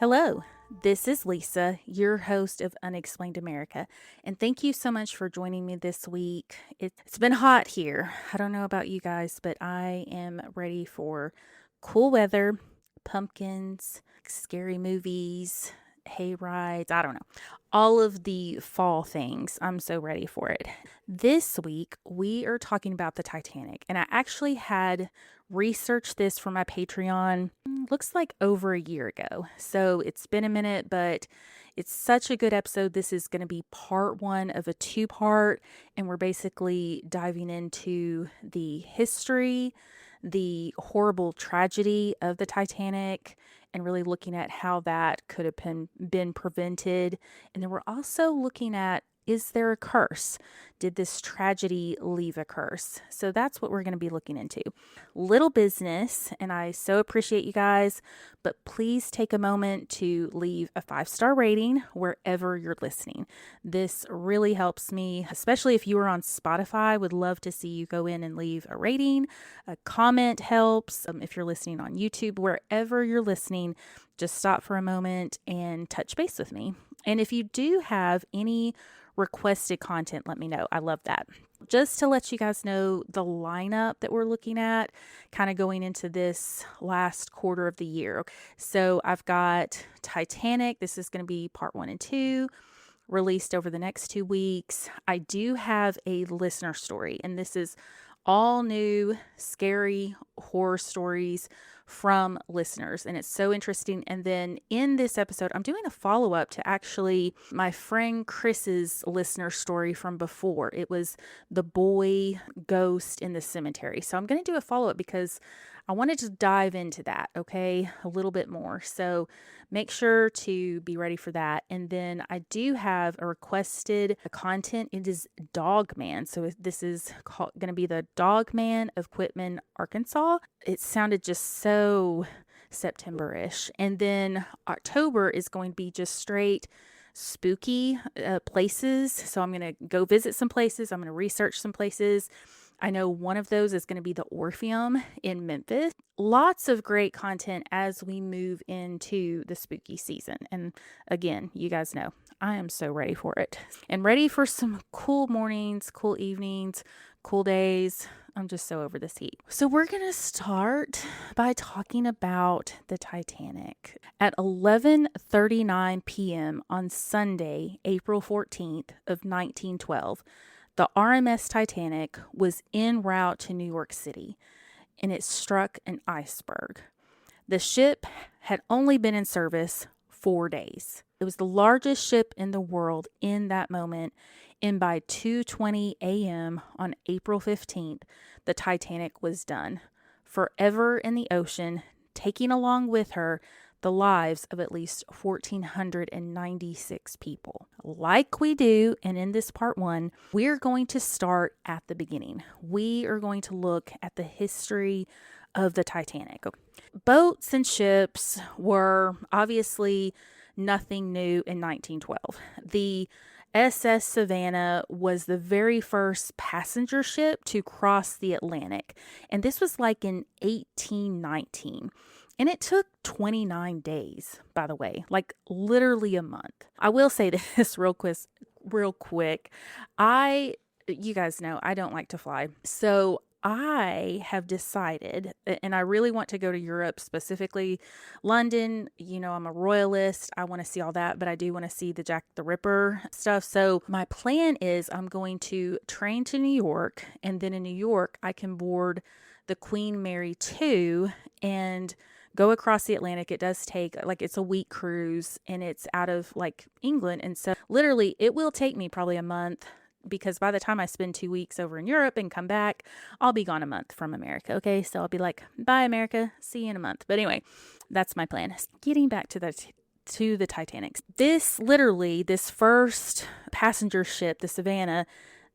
Hello, this is Lisa, your host of Unexplained America, and thank you so much for joining me this week. It's been hot here. I don't know about you guys, but I am ready for cool weather, pumpkins, scary movies, hay rides. I don't know. All of the fall things. I'm so ready for it. This week, we are talking about the Titanic, and I actually had researched this for my Patreon, looks like over a year ago. So it's been a minute, but it's such a good episode. This is going to be part one of a two-part, and we're basically diving into the history, the horrible tragedy of the Titanic, and really looking at how that could have been prevented. And then we're also looking at, is there a curse? Did this tragedy leave a curse? So that's what we're going to be looking into. Little business, and I so appreciate you guys, but please take a moment to leave a 5-star rating wherever you're listening. This really helps me, especially if you are on Spotify. Would love to see you go in and leave a rating. A comment helps. If you're listening on YouTube, wherever you're listening, just stop for a moment and touch base with me. And if you do have any requested content, let me know. I love that. Just to let you guys know the lineup that we're looking at kind of going into this last quarter of the year. So I've got Titanic. This is going to be part 1 and 2 released over the next 2 weeks. I do have a listener story, and this is all new scary horror stories from listeners, and it's so interesting. And then in this episode, I'm doing a follow-up to actually my friend Chris's listener story from before. It was the boy ghost in the cemetery. So I'm going to do a follow-up because I wanted to dive into that, okay, a little bit more. So make sure to be ready for that. And then I do have a requested content. It is Dog Man. So this is going to be the Dog Man of Quitman, Arkansas. It sounded just so September-ish. And then October is going to be just straight spooky places. So I'm going to go visit some places. I'm going to research some places. I know one of those is going to be the Orpheum in Memphis. Lots of great content as we move into the spooky season. And again, you guys know I am so ready for it and ready for some cool mornings, cool evenings, cool days. I'm just so over this heat. So we're going to start by talking about the Titanic. At 11:39 p.m. on Sunday, April 14th of 1912, the R.M.S. Titanic was en route to New York City, and it struck an iceberg. The ship had only been in service 4 days. It was the largest ship in the world in that moment, and by 2:20 a.m. on April 15th, the Titanic was done, forever in the ocean, taking along with her the lives of at least 1,496 people. Like we do, and in this part 1, we're going to start at the beginning. We are going to look at the history of the Titanic. Boats and ships were obviously nothing new in 1912. The SS Savannah was the very first passenger ship to cross the Atlantic, and this was like in 1819. And it took 29 days, by the way, like literally a month. I will say this real quick. You guys know I don't like to fly. So I have decided, and I really want to go to Europe, specifically London. You know, I'm a royalist. I want to see all that, but I do want to see the Jack the Ripper stuff. So my plan is I'm going to train to New York, and then in New York, I can board the Queen Mary 2 and go across the Atlantic. It does take, it's a week cruise, and it's out of England. And so literally it will take me probably a month, because by the time I spend 2 weeks over in Europe and come back, I'll be gone a month from America. Okay. So I'll be like, bye America, see you in a month. But anyway, that's my plan. Getting back to the Titanic. This first passenger ship, the Savannah,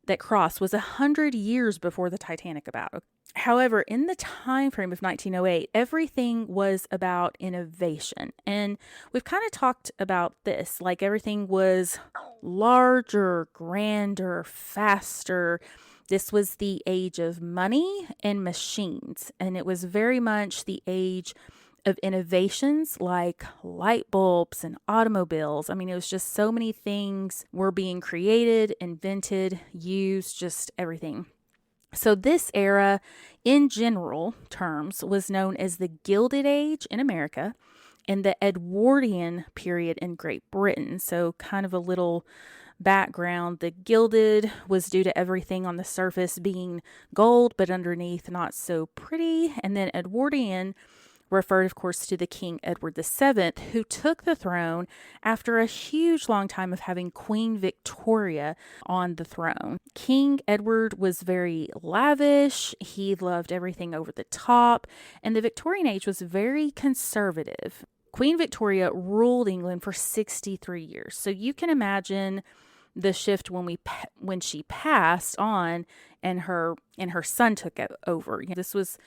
that crossed was 100 years before the Titanic about. However, in the time frame of 1908, everything was about innovation. And we've kind of talked about this, like everything was larger, grander, faster. This was the age of money and machines, and it was very much the age of innovations like light bulbs and automobiles. I mean, it was just so many things were being created, invented, used, just everything. So this era, in general terms, was known as the Gilded Age in America and the Edwardian period in Great Britain. So kind of a little background. The gilded was due to everything on the surface being gold, but underneath not so pretty. And then Edwardian referred, of course, to the King Edward VII, who took the throne after a huge long time of having Queen Victoria on the throne. King Edward was very lavish. He loved everything over the top, and the Victorian age was very conservative. Queen Victoria ruled England for 63 years. So you can imagine the shift when she passed on and her son took it over. This was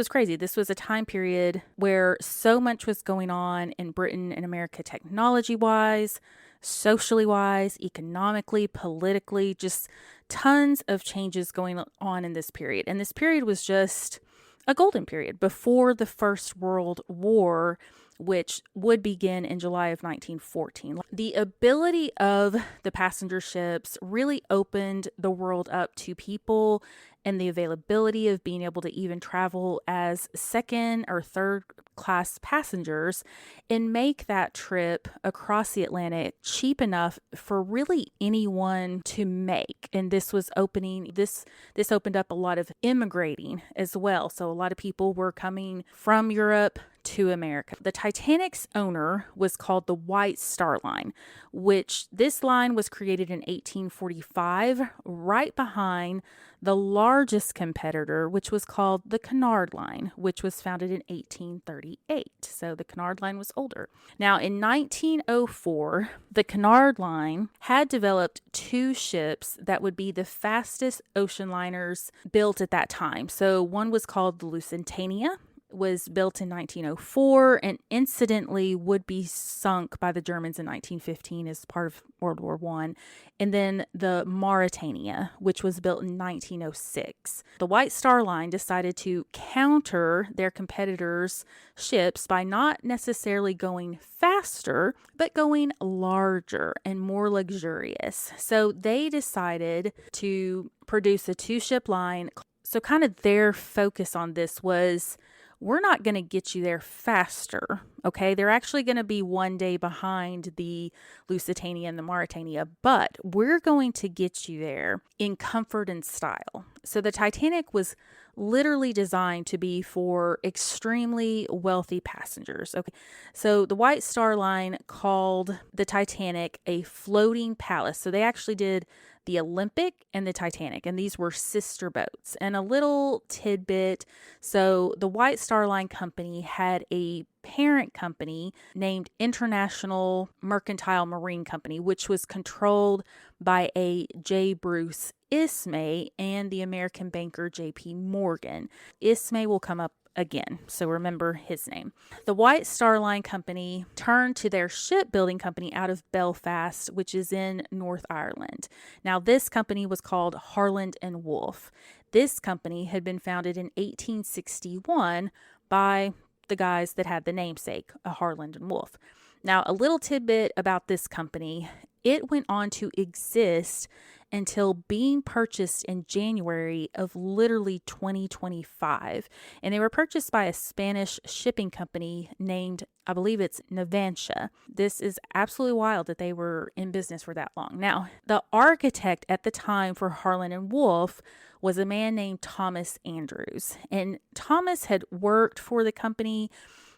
crazy. This was a time period where so much was going on in Britain and America, technology wise, socially wise, economically, politically, just tons of changes going on in this period. And this period was just a golden period before the First World War, which would begin in July of 1914. The ability of the passenger ships really opened the world up to people, and the availability of being able to even travel as second or third class passengers and make that trip across the Atlantic cheap enough for really anyone to make. And this opened up a lot of immigrating as well. So a lot of people were coming from Europe to America. The Titanic's owner was called the White Star Line, which this line was created in 1845, right behind the largest competitor, which was called the Cunard Line, which was founded in 1838. So the Cunard Line was older. Now, in 1904, the Cunard Line had developed two ships that would be the fastest ocean liners built at that time. So one was called the Lusitania, was built in 1904 and incidentally would be sunk by the Germans in 1915 as part of World War I. And then the Mauretania, which was built in 1906. The White Star Line decided to counter their competitors' ships by not necessarily going faster, but going larger and more luxurious. So they decided to produce a two-ship line. So kind of their focus on this was, we're not going to get you there faster, okay? They're actually going to be one day behind the Lusitania and the Mauretania, but we're going to get you there in comfort and style. So the Titanic was literally designed to be for extremely wealthy passengers, okay? So the White Star Line called the Titanic a floating palace. So they actually did the Olympic and the Titanic, and these were sister boats. And a little tidbit, so the White Star Line company had a parent company named International Mercantile Marine Company, which was controlled by a J. Bruce Ismay and the American banker J.P. Morgan. Ismay will come up again, so remember his name. The White Star Line company turned to their shipbuilding company out of Belfast, which is in North Ireland. Now, this company was called Harland and Wolff. This company had been founded in 1861 by the guys that had the namesake, Harland and Wolff. Now, a little tidbit about this company, it went on to exist until being purchased in January of literally 2025. And they were purchased by a Spanish shipping company named, I believe it's Navantia. This is absolutely wild that they were in business for that long. Now, the architect at the time for Harland and Wolff was a man named Thomas Andrews. And Thomas had worked for the company.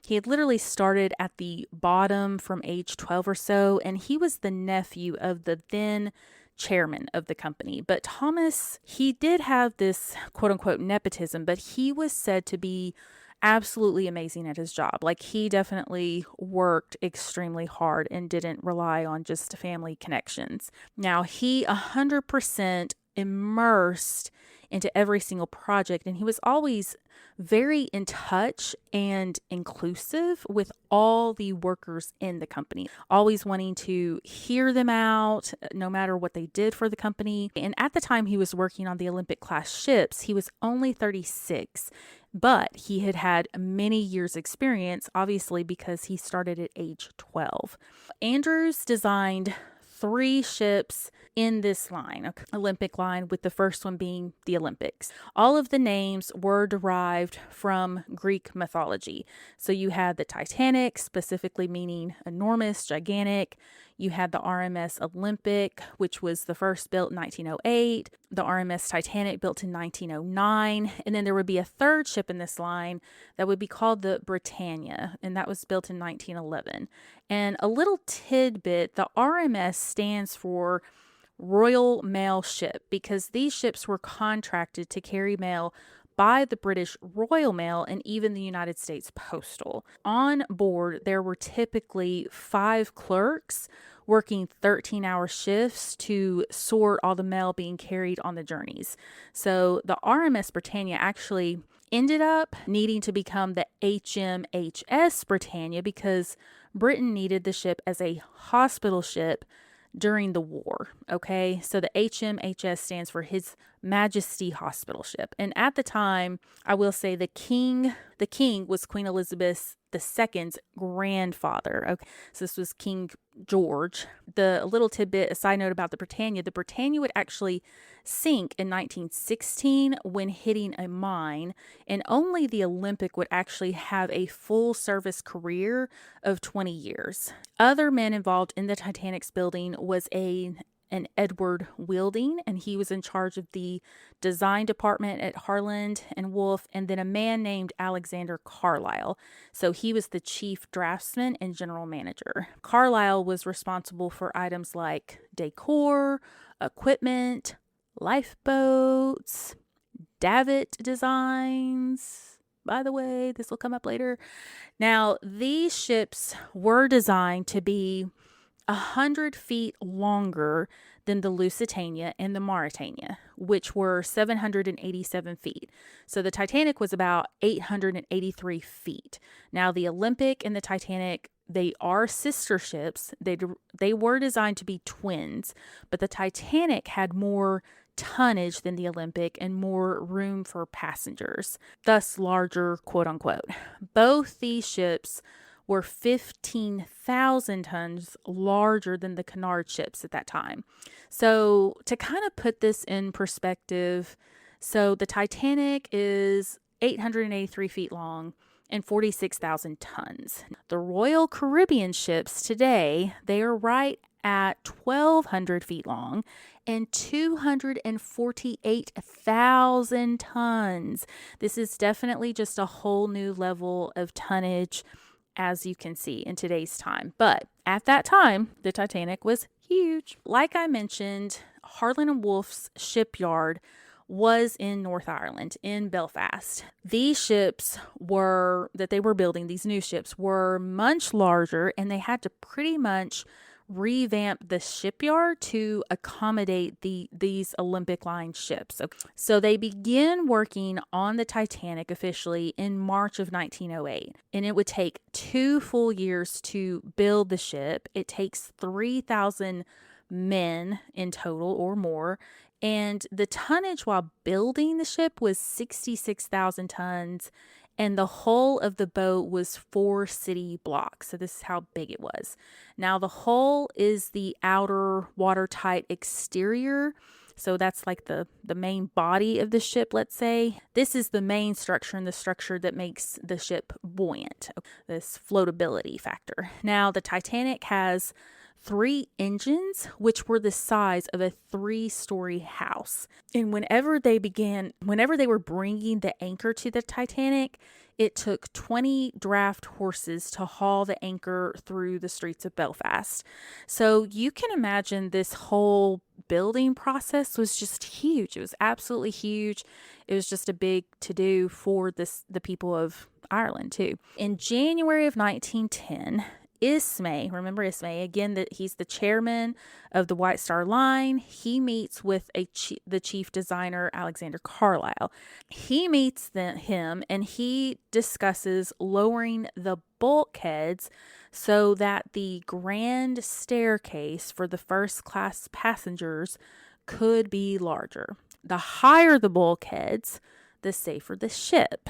He had literally started at the bottom from age 12 or so, and he was the nephew of the then chairman of the company. But Thomas, he did have this quote unquote nepotism, but he was said to be absolutely amazing at his job. Like, he definitely worked extremely hard and didn't rely on just family connections. Now, he 100% immersed into every single project, and he was always very in touch and inclusive with all the workers in the company, always wanting to hear them out no matter what they did for the company. And at the time he was working on the Olympic class ships, he was only 36. But he had had many years experience, obviously, because he started at age 12. Andrews designed 3 ships in this line, okay, Olympic line, with the first one being the Olympics. All of the names were derived from Greek mythology. So you had the Titanic, specifically meaning enormous, gigantic. You had the R.M.S. Olympic, which was the first built in 1908, the R.M.S. Titantic built in 1909, and then there would be a third ship in this line that would be called the Britannia, and that was built in 1911. And a little tidbit, the R.M.S. stands for Royal Mail Ship, because these ships were contracted to carry mail by the British Royal Mail and even the United States Postal. On board, there were typically 5 clerks working 13-hour shifts to sort all the mail being carried on the journeys. So the RMS Britannia actually ended up needing to become the HMHS Britannia because Britain needed the ship as a hospital ship during the war. Okay, so the HMHS stands for His Majesty Hospital Ship. And at the time, I will say the king was Queen Elizabeth II's grandfather. Okay, so this was King George. A little tidbit, a side note about the Britannia would actually sink in 1916 when hitting a mine, and only the Olympic would actually have a full service career of 20 years. Other men involved in the Titanic's building was an Edward Wilding, and he was in charge of the design department at Harland and Wolff, and then a man named Alexander Carlisle. So he was the chief draftsman and general manager. Carlisle was responsible for items like decor, equipment, lifeboats, davit designs. By the way, this will come up later. Now, these ships were designed to be 100 feet longer than the Lusitania and the Mauretania, which were 787 feet. So the Titanic was about 883 feet. Now, the Olympic and the Titanic, they are sister ships. They were designed to be twins, but the Titanic had more tonnage than the Olympic and more room for passengers, thus larger, quote unquote. Both these ships were 15,000 tons larger than the Cunard ships at that time. So to kind of put this in perspective, so the Titanic is 883 feet long and 46,000 tons. The Royal Caribbean ships today, they are right at 1,200 feet long and 248,000 tons. This is definitely just a whole new level of tonnage, as you can see in today's time. But at that time, the Titanic was huge. Like I mentioned, Harland and Wolff's shipyard was in North Ireland, in Belfast. These ships that they were building, these new ships, were much larger, and they had to pretty much revamp the shipyard to accommodate these Olympic line ships. So they began working on the Titanic officially in March of 1908, and it would take 2 full years to build the ship. It takes 3,000 men in total or more, and the tonnage while building the ship was 66,000 tons, and the hull of the boat was 4 city blocks. So this is how big it was. Now the hull is the outer watertight exterior. So that's like the main body of the ship, let's say. This is the main structure and the structure that makes the ship buoyant, this floatability factor. Now the Titanic has 3 engines, which were the size of a 3-story house. And whenever they were bringing the anchor to the Titanic, it took 20 draft horses to haul the anchor through the streets of Belfast. So you can imagine this whole building process was just huge. It was absolutely huge. It was just a big to-do for the people of Ireland too. In January of 1910, Ismay, remember Ismay, again, that he's the chairman of the White Star Line. He meets with the chief designer, Alexander Carlisle. He meets him and he discusses lowering the bulkheads so that the grand staircase for the first class passengers could be larger. The higher the bulkheads, the safer the ship.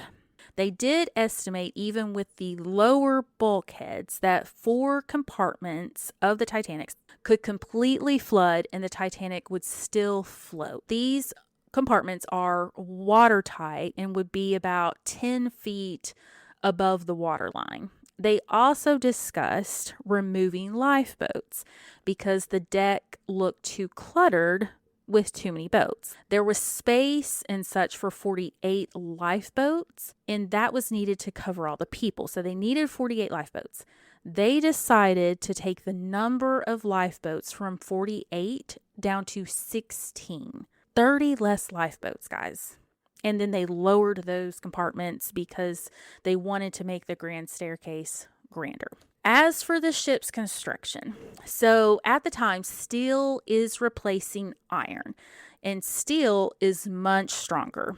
They did estimate, even with the lower bulkheads, that 4 compartments of the Titanic could completely flood and the Titanic would still float. These compartments are watertight and would be about 10 feet above the waterline. They also discussed removing lifeboats because the deck looked too cluttered with too many boats. There was space and such for 48 lifeboats, and that was needed to cover all the people. So they needed 48 lifeboats. They decided to take the number of lifeboats from 48 down to 16. 30 less lifeboats, guys. And then they lowered those compartments because they wanted to make the grand staircase grander. As for the ship's construction, so at the time, steel is replacing iron, and steel is much stronger.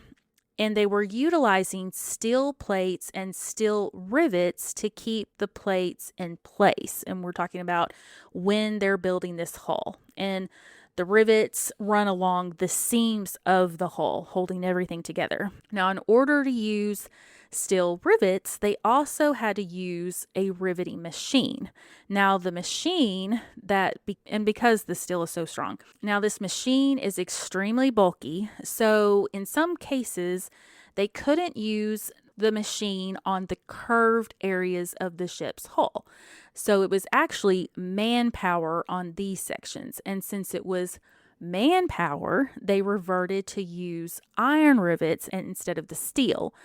And they were utilizing steel plates and steel rivets to keep the plates in place. And we're talking about when they're building this hull. And the rivets run along the seams of the hull, holding everything together. Now, in order to use steel rivets, they also had to use a riveting machine. Now, the machine because the steel is so strong, now this machine is extremely bulky. So in some cases, they couldn't use the machine on the curved areas of the ship's hull. So it was actually manpower on these sections. And since it was manpower, they reverted to use iron rivets instead of the steel,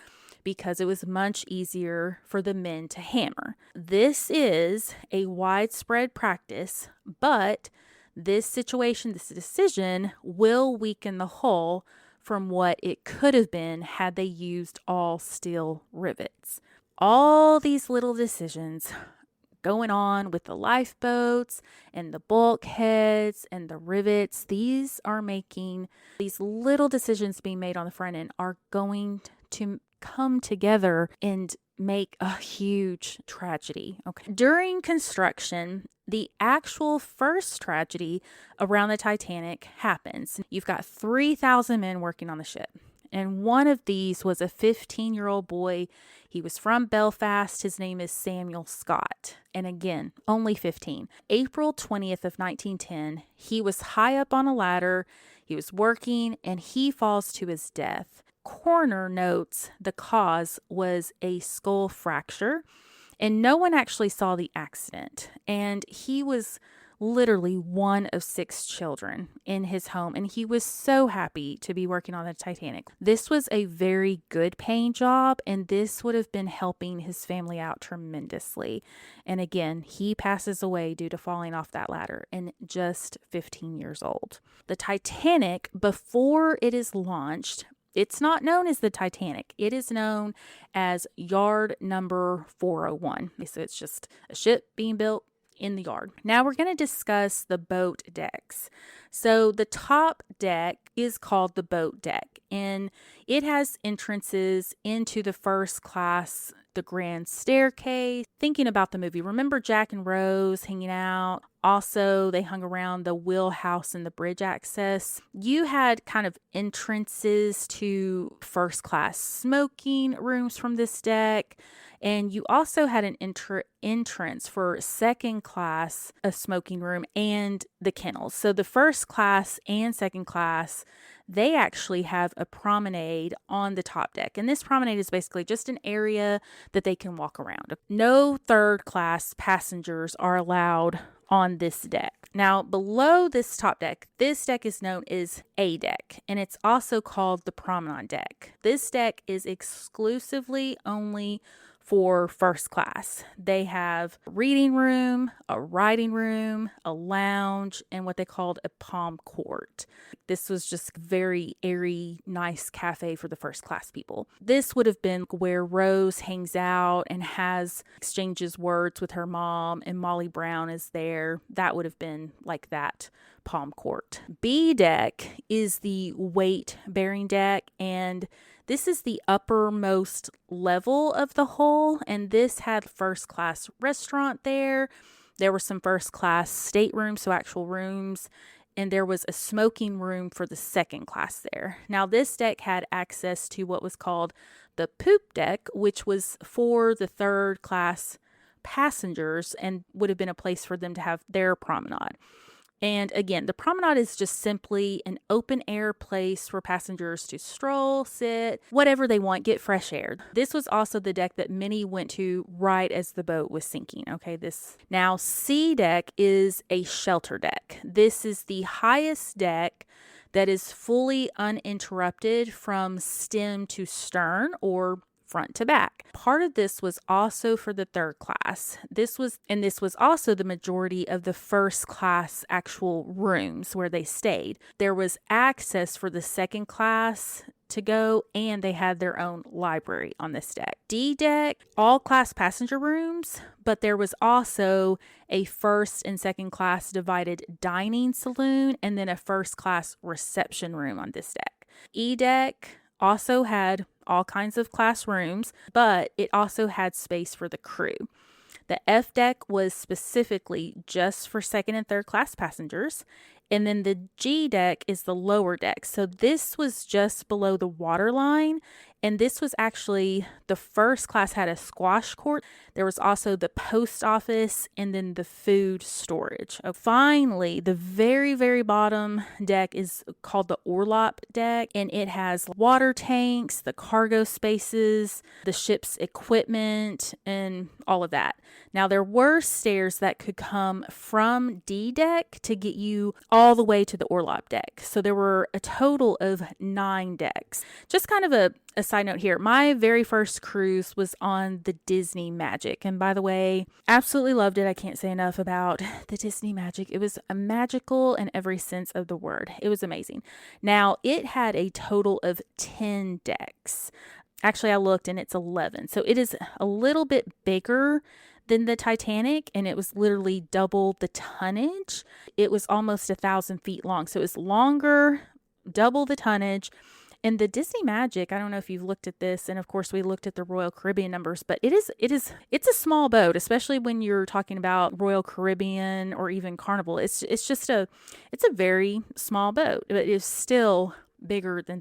because it was much easier for the men to hammer. This is a widespread practice, but this decision will weaken the hull from what it could have been had they used all steel rivets. All these little decisions going on with the lifeboats and the bulkheads and the rivets, these little decisions being made on the front end are going to come together and make a huge tragedy. Okay. During construction, the actual first tragedy around the Titanic happens. You've got 3,000 men working on the ship. And one of these was a 15-year-old boy. He was from Belfast. His name is Samuel Scott. And again, only 15. April 20th of 1910, he was high up on a ladder. He was working and he falls to his death. Coroner notes the cause was a skull fracture, and no one actually saw the accident. And he was literally one of 6 children in his home, and he was so happy to be working on the Titanic. This was a very good paying job, and this would have been helping his family out tremendously. And again, he passes away due to falling off that ladder and just 15 years old. The Titanic, before it is launched, it's not known as the Titanic. It is known as Yard Number 401. So it's just a ship being built in the yard. Now we're going to discuss the boat decks. So the top deck is called the boat deck, and it has entrances into the first class, the grand staircase. Thinking about the movie, remember Jack and Rose hanging out? Also, they hung around the wheelhouse and the bridge access. You had kind of entrances to first class smoking rooms from this deck. And you also had an entrance for second class, a smoking room, and the kennels. So the first class and second class, they actually have a promenade on the top deck. And this promenade is basically just an area that they can walk around. No third class passengers are allowed on this deck. Now, below this top deck, this deck is known as A deck, and it's also called the promenade deck. This deck is exclusively only for first class. They have a reading room, a writing room, a lounge, and what they called a palm court. This was just very airy, nice cafe for the first class people. This would have been where Rose hangs out and exchanges words with her mom, and Molly Brown is there. That would have been like that palm court. B deck is the weight bearing deck, and this is the uppermost level of the hull, and this had first class restaurant there. There were some first class staterooms, so actual rooms and there was a smoking room for the second class there. Now, this deck had access to what was called the poop deck, which was for the third class passengers and would have been a place for them to have their promenade. And again, the promenade is just simply an open air place for passengers to stroll, sit, whatever they want, get fresh air. This was also the deck that many went to right as the boat was sinking. Okay, this now C deck is a shelter deck. This is the highest deck that is fully uninterrupted from stem to stern or front to back. Part of this was also for the third class. This was also the majority of the first class actual rooms where they stayed. There was access for the second class to go, and they had their own library on this deck. D deck, all class passenger rooms, but there was also a first and second class divided dining saloon and then a first class reception room on this deck. E deck also had all kinds of classrooms, but it also had space for the crew. The F deck was specifically just for second and third class passengers. And then the G deck is the lower deck. So this was just below the water line. And this was actually, the first class had a squash court. There was also the post office and then the food storage. Finally, the very, very bottom deck is called the Orlop deck. And it has water tanks, the cargo spaces, the ship's equipment, and all of that. Now, there were stairs that could come from D deck to get you all the way to the Orlop deck. So there were a total of 9 decks. Just kind of a side note here, my very first cruise was on the Disney Magic. And by the way, absolutely loved it. I can't say enough about the Disney Magic. It was magical in every sense of the word. It was amazing. Now, it had a total of 10 decks. Actually, I looked and it's 11. So it is a little bit bigger than the Titanic, and it was literally double the tonnage. It was almost 1,000 feet long. So it was longer, double the tonnage. And the Disney Magic, I don't know if you've looked at this, and of course we looked at the Royal Caribbean numbers, but it's a small boat, especially when you're talking about Royal Caribbean or even Carnival. It's a very small boat, but it is still bigger than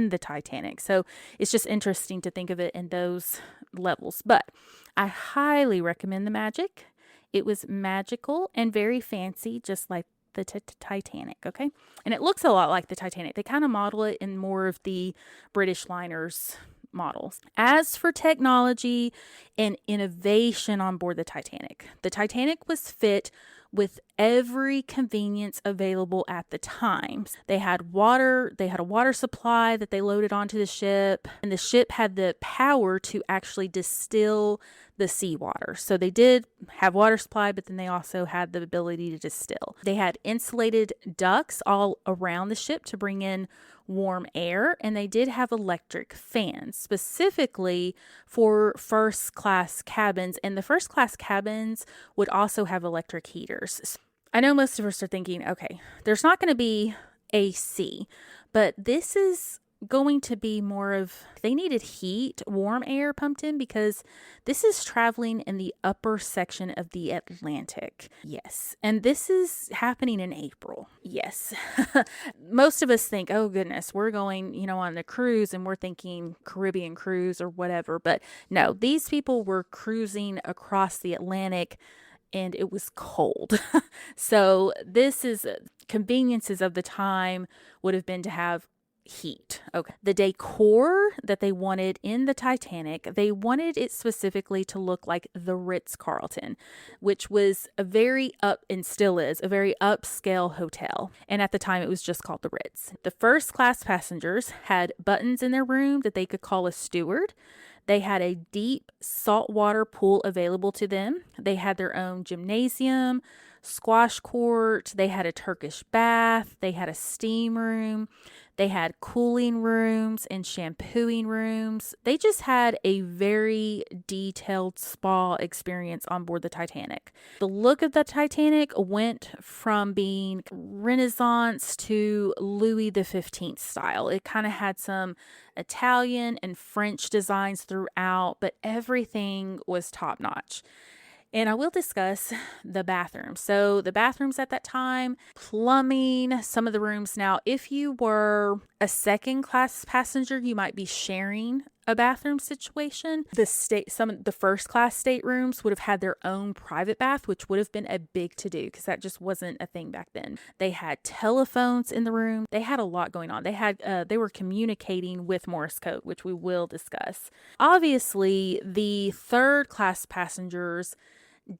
the Titanic. So it's just interesting to think of it in those levels. But I highly recommend the Magic. It was magical and very fancy, just like the Titanic, okay? And it looks a lot like the Titanic. They kind of model it in more of the British liners models. As for technology and innovation on board the Titanic was fit with every convenience available at the time. They had a water supply that they loaded onto the ship, and the ship had the power to actually distill the seawater. So they did have water supply, but then they also had the ability to distill. They had insulated ducts all around the ship to bring in warm air, and they did have electric fans specifically for first class cabins, and the first class cabins would also have electric heaters. I know most of us are thinking, okay, there's not going to be AC, but this is going to be more of, they needed warm air pumped in because this is traveling in the upper section of the Atlantic. Yes. And this is happening in April. Yes. Most of us think, oh goodness, we're going, on the cruise and we're thinking Caribbean cruise or whatever. But no, these people were cruising across the Atlantic and it was cold. So this is conveniences of the time would have been to have heat. Okay. The decor that they wanted in the Titanic, they wanted it specifically to look like the Ritz-Carlton, which was a very and still is a very upscale hotel. And at the time it was just called the Ritz. The first class passengers had buttons in their room that they could call a steward. They had a deep saltwater pool available to them. They had their own gymnasium, squash court. They had a Turkish bath. They had a steam room. They had cooling rooms and shampooing rooms. They just had a very detailed spa experience on board the Titanic. The look of the Titanic went from being Renaissance to Louis XV style. It kind of had some Italian and French designs throughout, but everything was top notch. And I will discuss the bathrooms. So the bathrooms at that time, plumbing, some of the rooms. Now, if you were a second class passenger, you might be sharing a bathroom situation. Some of the first class staterooms would have had their own private bath, which would have been a big to do because that just wasn't a thing back then. They had telephones in the room. They had a lot going on. They were communicating with Morse code, which we will discuss. Obviously, the third class passengers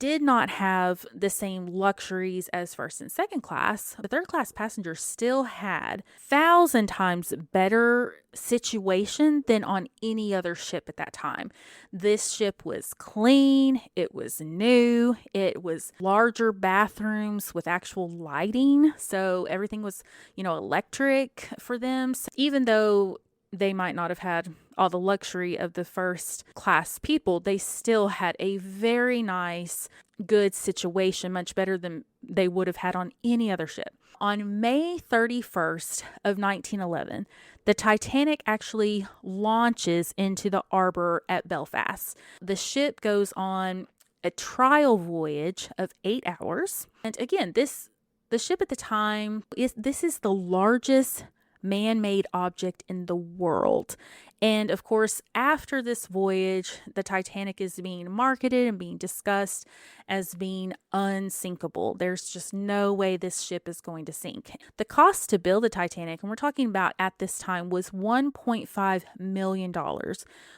did not have the same luxuries as first and second class. The third class passengers still had 1,000 times better situation than on any other ship at that time. This ship was clean, it was new, it was larger bathrooms with actual lighting. So everything was, electric for them. So even though they might not have had all the luxury of the first class people, they still had a very nice, good situation, much better than they would have had on any other ship. On May 31st of 1911, the Titanic actually launches into the harbor at Belfast. The ship goes on a trial voyage of 8 hours. And again, the ship at the time is the largest man-made object in the world. And of course, after this voyage, the Titanic is being marketed and being discussed as being unsinkable. There's just no way this ship is going to sink. The cost to build the Titanic, and we're talking about at this time, was $1.5 million,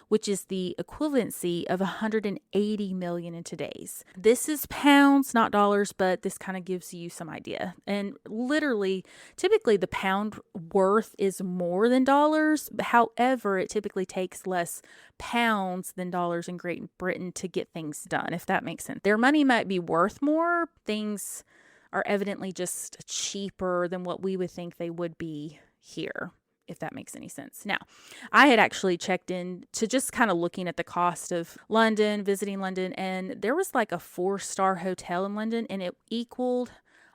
which is the equivalency of $180 million in today's. This is pounds, not dollars, but this kind of gives you some idea. And literally, typically the pound worth is more than dollars. However, it typically takes less pounds than dollars in Great Britain to get things done, if that makes sense. Their money might be worth more. Things are evidently just cheaper than what we would think they would be here, if that makes any sense. Now, I had actually checked in to just kind of looking at the cost of London, visiting London, and there was like a 4-star hotel in London, and it equaled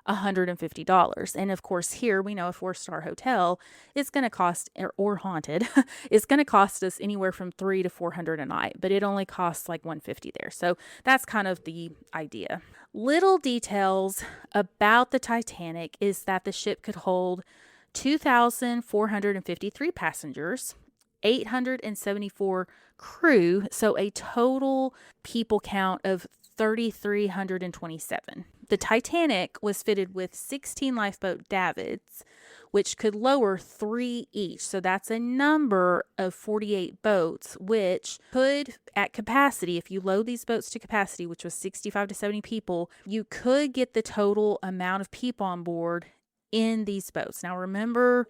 $150. And of course, here we know a 4-star hotel is going to cost, or haunted, is going to cost us anywhere from $300 to $400 a night, but it only costs like $150 there. So that's kind of the idea. Little details about the Titanic is that the ship could hold 2,453 passengers, 874 crew, so a total people count of 3,327. The Titanic was fitted with 16 lifeboat davits, which could lower 3 each. So that's a number of 48 boats, which could, at capacity, if you load these boats to capacity, which was 65 to 70 people, you could get the total amount of people on board in these boats. Now remember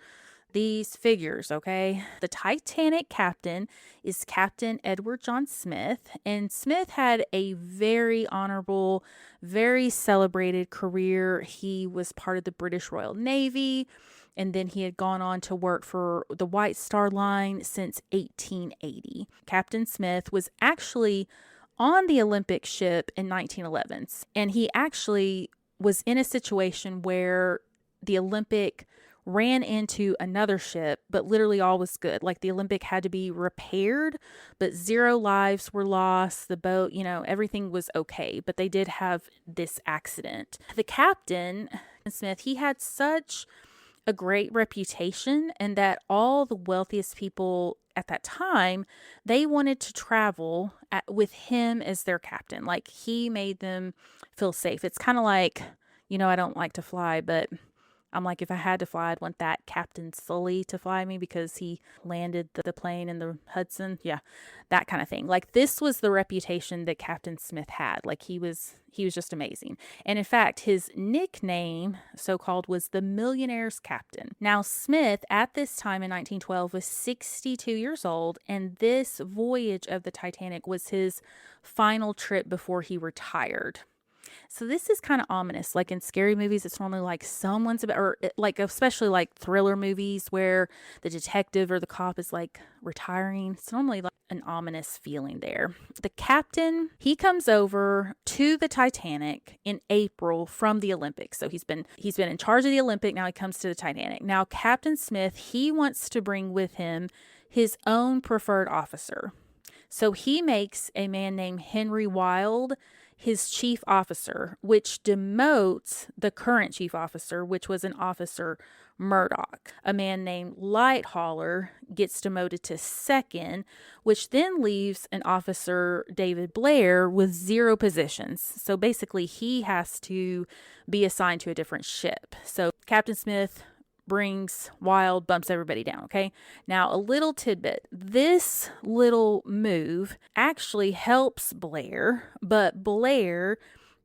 these figures, okay? The Titanic captain is Captain Edward John Smith, and Smith had a very honorable, very celebrated career. He was part of the British Royal Navy, and then he had gone on to work for the White Star Line since 1880. Captain Smith was actually on the Olympic ship in 1911, and he actually was in a situation where the Olympic ran into another ship, but literally all was good. Like the Olympic had to be repaired, but 0 lives were lost. The boat, everything was okay, but they did have this accident. The captain, Smith, he had such a great reputation, and that all the wealthiest people at that time, they wanted to travel with him as their captain. Like he made them feel safe. It's kind of like, I don't like to fly, but I'm like, if I had to fly, I'd want that Captain Sully to fly me because he landed the plane in the Hudson. Yeah, that kind of thing. Like this was the reputation that Captain Smith had. Like he was just amazing. And in fact, his nickname, so-called, was the Millionaire's Captain. Now, Smith at this time in 1912 was 62 years old, and this voyage of the Titanic was his final trip before he retired. So this is kind of ominous. Like in scary movies, it's normally like someone's about, or like especially like thriller movies where the detective or the cop is like retiring. It's normally like an ominous feeling there. The captain, he comes over to the Titanic in April from the Olympics. So he's been in charge of the Olympic. Now he comes to the Titanic. Now Captain Smith, he wants to bring with him his own preferred officer. So he makes a man named Henry Wilde his chief officer, which demotes the current chief officer, which was an officer Murdoch. A man named Lighthauler gets demoted to second, which then leaves an officer, David Blair, with 0 positions. So basically, he has to be assigned to a different ship. So Captain Smith brings Wild, bumps everybody down, okay? Now, a little tidbit. This little move actually helps Blair, but Blair,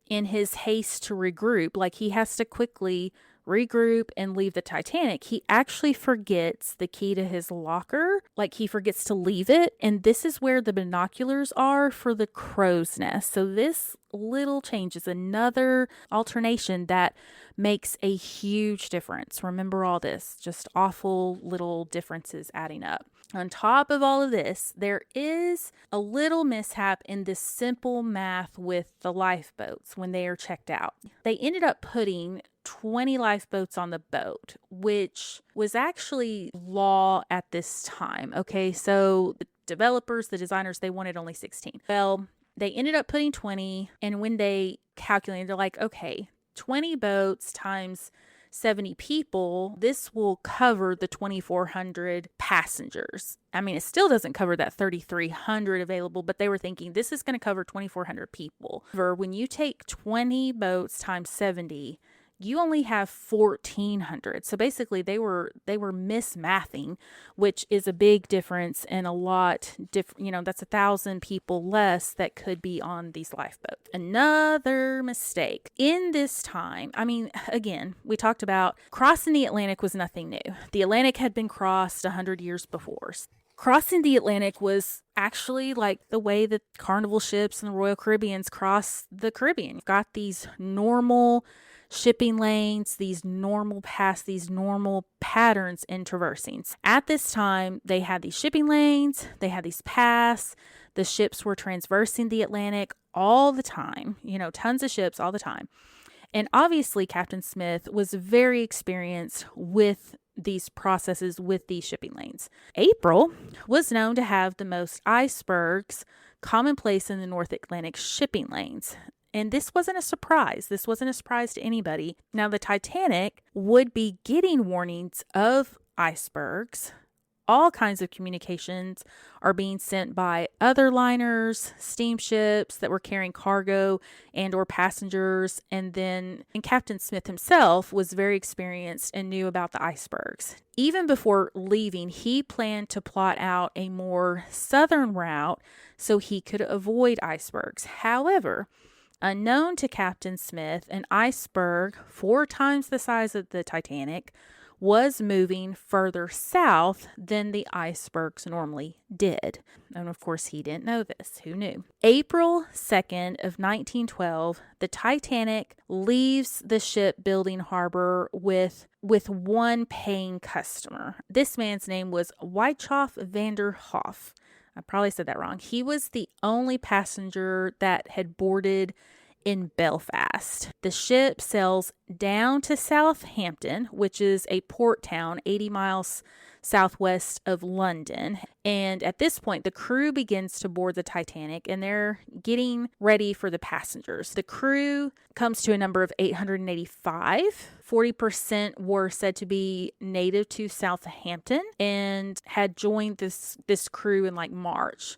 in his haste to regroup, like he has to quickly regroup and leave the Titanic, he actually forgets the key to his locker. Like he forgets to leave it. And this is where the binoculars are for the crow's nest. So this little change is another alternation that makes a huge difference. Remember all this, just awful little differences adding up. On top of all of this, there is a little mishap in this simple math with the lifeboats when they are checked out. They ended up putting 20 lifeboats on the boat, which was actually law at this time. Okay, so the developers, the designers, they wanted only 16. Well, they ended up putting 20, and when they calculated, they're like, okay, 20 boats times 70 people, this will cover the 2,400 passengers. I mean, it still doesn't cover that 3,300 available, but they were thinking this is going to cover 2,400 people. However, when you take 20 boats times 70, you only have 1,400. So basically they were mismathing, which is a big difference and a lot different. That's 1,000 people less that could be on these lifeboats. Another mistake in this time. I mean, again, we talked about crossing the Atlantic was nothing new. The Atlantic had been crossed 100 years before. Crossing the Atlantic was actually like the way that Carnival ships and the Royal Caribbeans cross the Caribbean. You've got these normal shipping lanes, these normal paths, these normal patterns in traversing. At this time, they had these shipping lanes, they had these paths, the ships were transversing the Atlantic all the time, tons of ships all the time. And obviously, Captain Smith was very experienced with these processes with these shipping lanes. April was known to have the most icebergs commonplace in the North Atlantic shipping lanes. And this wasn't a surprise. This wasn't a surprise to anybody. Now, the Titanic would be getting warnings of icebergs. All kinds of communications are being sent by other liners, steamships that were carrying cargo and or passengers. And Captain Smith himself was very experienced and knew about the icebergs. Even before leaving, he planned to plot out a more southern route so he could avoid icebergs. However, unknown to Captain Smith, an iceberg 4 times the size of the Titanic was moving further south than the icebergs normally did. And of course, he didn't know this. Who knew? April 2nd of 1912, the Titanic leaves the shipbuilding harbor with one paying customer. This man's name was Wyckoff Vander Hoff. I probably said that wrong. He was the only passenger that had boarded in Belfast. The ship sails down to Southampton, which is a port town 80 miles southwest of London. And at this point, the crew begins to board the Titanic and they're getting ready for the passengers. The crew comes to a number of 885. 40% were said to be native to Southampton and had joined this crew in like March.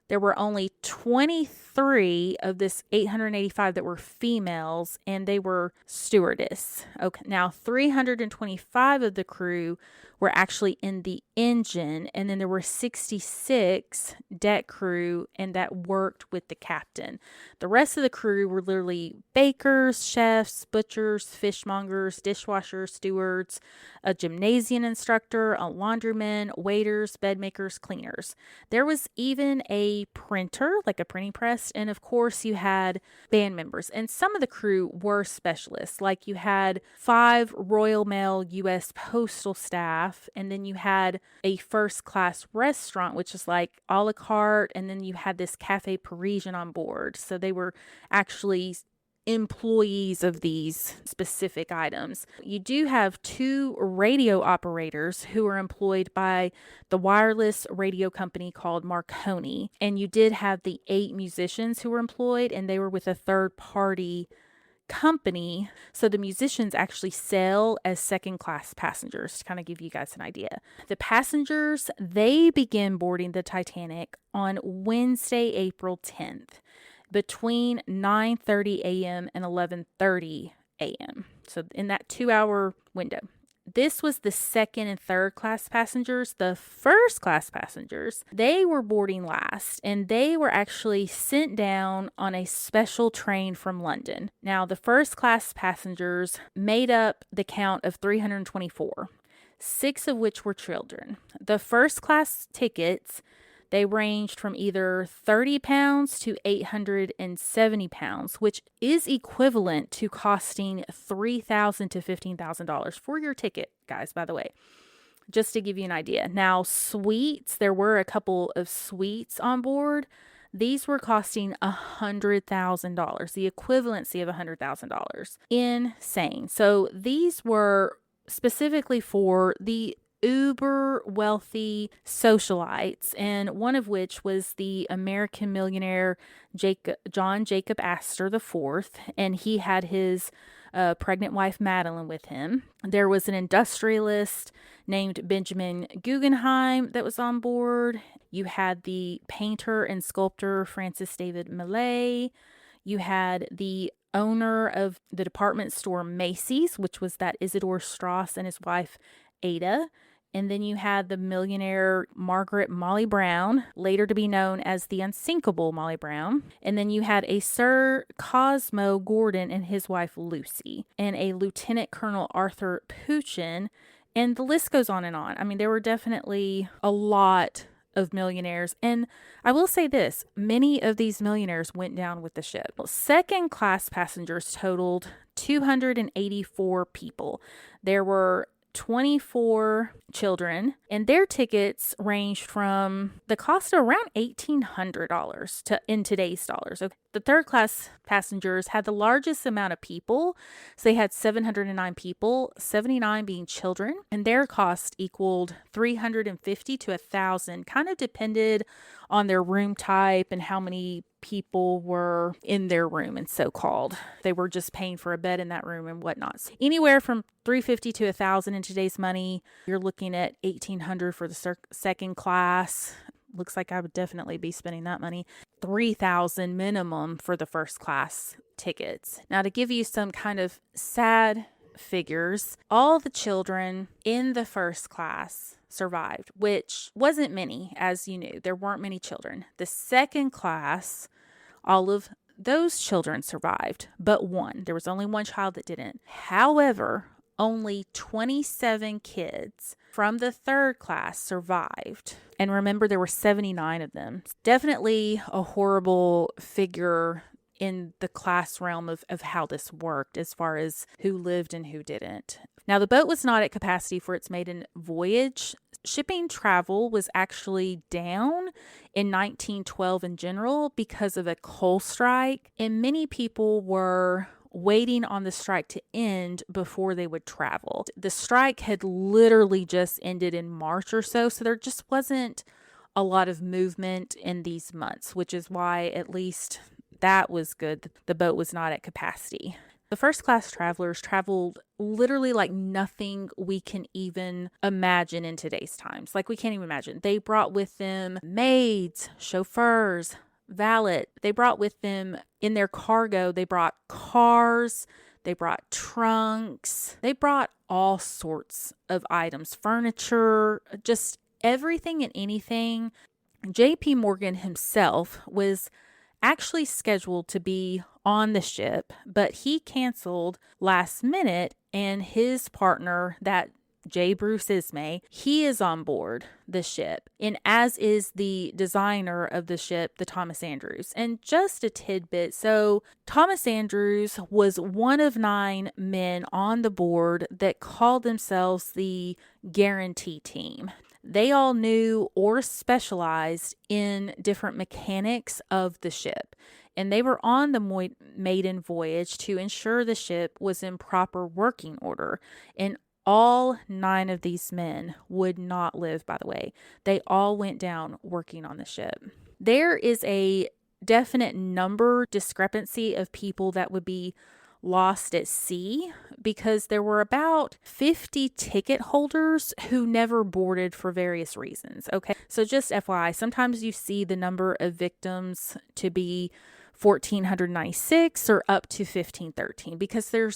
There were only 23 of this 885 that were females, and they were stewardess. Okay, now 325 of the crew were actually in the engine, and then there were 66 deck crew, and that worked with the captain. The rest of the crew were literally bakers, chefs, butchers, fishmongers, dishwashers, stewards, a gymnasium instructor, a laundryman, waiters, bedmakers, cleaners. There was even a printer, like a printing press, and of course you had band members. And some of the crew were specialists, like you had 5 Royal Mail U.S. postal staff, and then you had a first class restaurant, which is like a la carte, and then you had this Cafe Parisian on board. So they were actually employees of these specific items. You do have 2 radio operators who are employed by the wireless radio company called Marconi. And you did have the 8 musicians who were employed, and they were with a third party company. So the musicians actually sail as second class passengers, to kind of give you guys an idea. The passengers, they begin boarding the Titanic on Wednesday, April 10th between 9:30 a.m. and 11:30 a.m. So in that 2-hour window. This was the second and third class passengers. The first class passengers, they were boarding last, and they were actually sent down on a special train from London. Now, the first class passengers made up the count of 324, 6 of which were children. The first class tickets, they ranged from either £30 to £870, which is equivalent to costing $3,000 to $15,000 for your ticket, guys, by the way, just to give you an idea. Now, suites, there were a couple of suites on board. These were costing $100,000, the equivalency of $100,000. Insane. So these were specifically for the uber wealthy socialites, and one of which was the American millionaire John Jacob Astor IV, and he had his pregnant wife Madeline with him. There was an industrialist named Benjamin Guggenheim that was on board. You had the painter and sculptor Francis David Millay. You had the owner of the department store Macy's, which was that Isidore Strauss, and his wife Ada. And then you had the millionaire Margaret Molly Brown, later to be known as the unsinkable Molly Brown. And then you had a Sir Cosmo Gordon and his wife Lucy, and a Lieutenant Colonel Arthur Poochen. And the list goes on and on. I mean, there were definitely a lot of millionaires. And I will say this, many of these millionaires went down with the ship. Second class passengers totaled 284 people. There were 24 children, and their tickets ranged from the cost of around $1,800 to in today's dollars. Okay. The third class passengers had the largest amount of people, so they had 709 people, 79 being children, and their cost equaled $350 to $1,000. Kind of depended on their room type and how many people were in their room, and so-called. They were just paying for a bed in that room and whatnot. So anywhere from $350 to $1,000 in today's money. You're looking at $1,800 for the second class. Looks like I would definitely be spending that money. $3,000 minimum for the first class tickets. Now, to give you some kind of sad figures, all the children in the first class survived, which wasn't many, as you knew. There weren't many children. The second class, all of those children survived, but one. There was only one child that didn't. However, only 27 kids from the third class survived. And remember, there were 79 of them. Definitely a horrible figure in the class realm of how this worked as far as who lived and who didn't. Now, the boat was not at capacity for its maiden voyage. Shipping travel was actually down in 1912 in general because of a coal strike, and many people were waiting on the strike to end before they would travel. The strike had literally just ended in March or so there just wasn't a lot of movement in these months, which is why at least that was good. The boat was not at capacity. The first class travelers traveled literally like nothing we can even imagine in today's times. Like, we can't even imagine. They brought with them maids, chauffeurs, valet. They brought with them in their cargo, they brought cars, they brought trunks, they brought all sorts of items, furniture, just everything and anything. J.P. Morgan himself was actually scheduled to be on the ship, but he canceled last minute, and his partner, that J. Bruce Ismay, he is on board the ship, and as is the designer of the ship, the Thomas Andrews. And just a tidbit, so Thomas Andrews was one of 9 men on the board that called themselves the Guarantee Team. They all knew or specialized in different mechanics of the ship. and they were on the maiden voyage to ensure the ship was in proper working order. And all 9 of these men would not live, by the way. They all went down working on the ship. There is a definite number discrepancy of people that would be lost at sea, because there were about 50 ticket holders who never boarded for various reasons. Okay, so just FYI, sometimes you see the number of victims to be 1,496 or up to 1,513, because there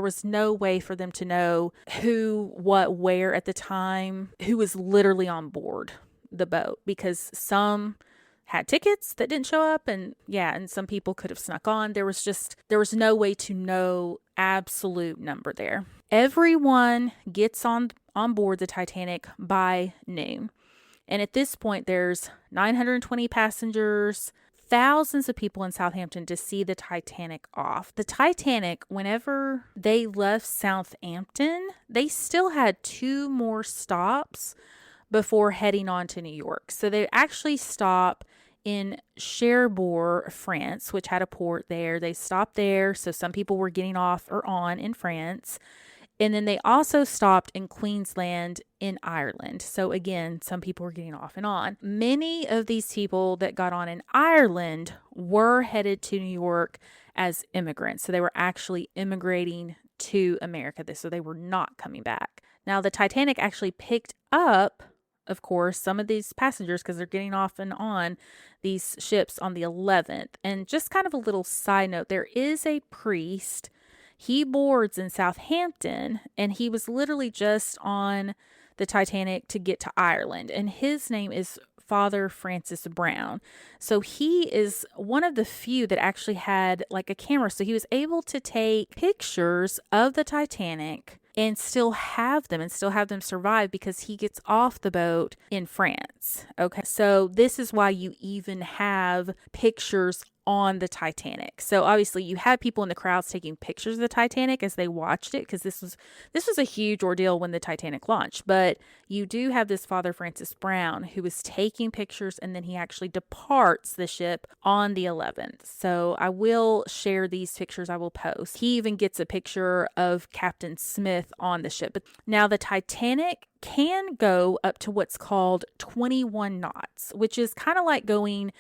was no way for them to know who, what, where at the time, who was literally on board the boat, because some had tickets that didn't show up, and some people could have snuck on. There was no way to know absolute number there. Everyone gets on board the Titanic by noon. And at this point, there's 920 passengers, thousands of people in Southampton to see the Titanic off. The Titanic, whenever they left Southampton, they still had 2 more stops before heading on to New York. So they actually stop in Cherbourg, France, which had a port there. They stopped there, so some people were getting off or on in France. And then they also stopped in Queensland in Ireland. So again, some people were getting off and on. Many of these people that got on in Ireland were headed to New York as immigrants. So they were actually immigrating to America. So they were not coming back. Now, the Titanic actually picked up, of course, some of these passengers, because they're getting off and on these ships on the 11th. And just kind of a little side note, there is a priest. He boards in Southampton, and he was literally just on the Titanic to get to Ireland. And his name is Father Francis Brown. So he is one of the few that actually had like a camera. So he was able to take pictures of the Titanic and still have them survive, because he gets off the boat in France. Okay. So this is why you even have pictures on the Titanic. So obviously you had people in the crowds taking pictures of the Titanic as they watched it, because this was a huge ordeal when the Titanic launched. But you do have this Father Francis Brown who is taking pictures, and then he actually departs the ship on the 11th. So I will share these pictures. I will post. He even gets a picture of Captain Smith on the ship. But now the Titanic can go up to what's called 21 knots, which is kind of like going